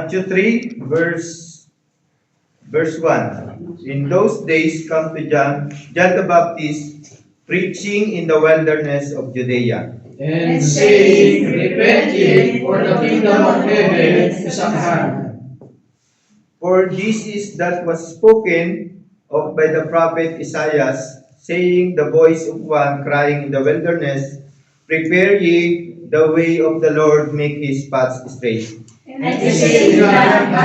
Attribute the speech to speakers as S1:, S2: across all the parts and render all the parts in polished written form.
S1: Matthew 3, verse 1. In those days come to John the Baptist, preaching in the wilderness of Judea,
S2: and saying, Repent ye, for the kingdom of heaven is at hand.
S1: For this is that was spoken of by the prophet Isaiah, saying, The voice of one crying in the wilderness, Prepare ye the way of the Lord, make his paths straight.
S2: And the same God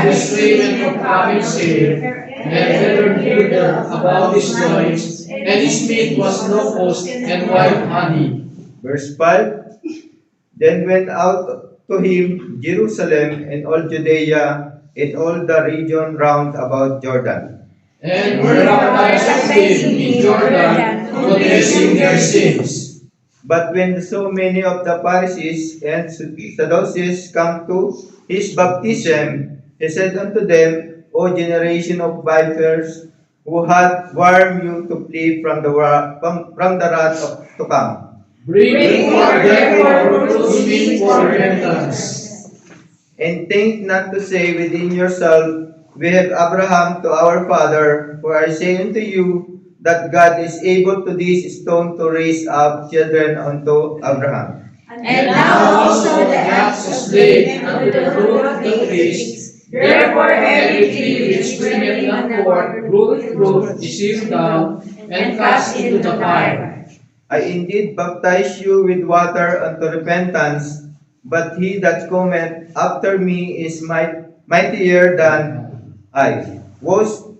S2: has raven of prophets here, and feathered hither about his loins, and his meat was locust and wild honey.
S1: Verse 5, Then went out to him Jerusalem and all Judea and all the region round about Jordan,
S2: And were baptized of him in Jordan, confessing their sins.
S1: But when so many of the Pharisees and Sadducees come to his baptism, he said unto them, O generation of vipers, who hath warned you to flee from the wrath to come?
S2: Bring forth therefore fruits meet for repentance.
S1: And think not to say within yourself, We have Abraham to our father, for I say unto you, that God is able to this stone to raise up children unto Abraham.
S3: And now also the axe is laid unto the root of the trees. Therefore every tree which bringeth not forth fruit is hewn down and cast into the fire.
S1: I indeed baptize you with water unto repentance, but he that cometh after me is mightier than I, whose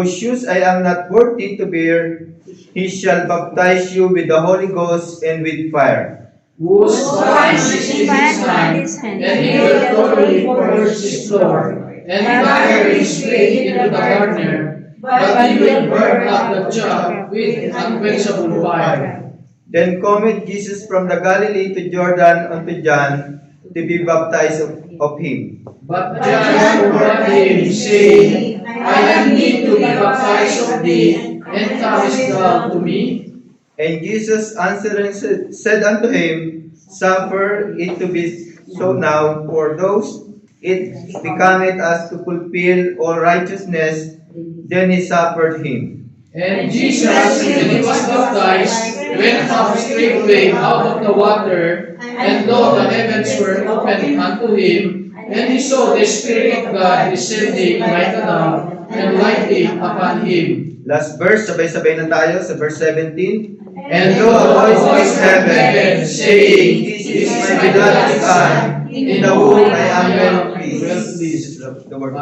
S1: shoes I am not worthy to bear. He shall baptize you with the Holy Ghost and with fire.
S2: Whose hands is in his hand, and he will thoroughly purge his floor, and fire is laid into the garner, but he will burn up the chaff with unquenchable fire.
S1: Then cometh Jesus from the Galilee to Jordan unto John to be baptized of him.
S2: But John forbade him, saying, I am need to be baptized of thee, and comest thou to me?
S1: And Jesus answering said unto him, Suffer it to be so now, for those it becometh us to fulfill all righteousness. Then he suffered him.
S2: And Jesus, when he was baptized, went up straightway out of the water, and lo, the heavens were opened unto him, and he saw the Spirit of God descending like a dove, and lighting upon him.
S1: Last verse, sabay-sabay na tayo sa verse 17.
S2: And lo, a voice from heaven, saying, This is my beloved Son, in whom I am well pleased.
S1: Well pleased. The word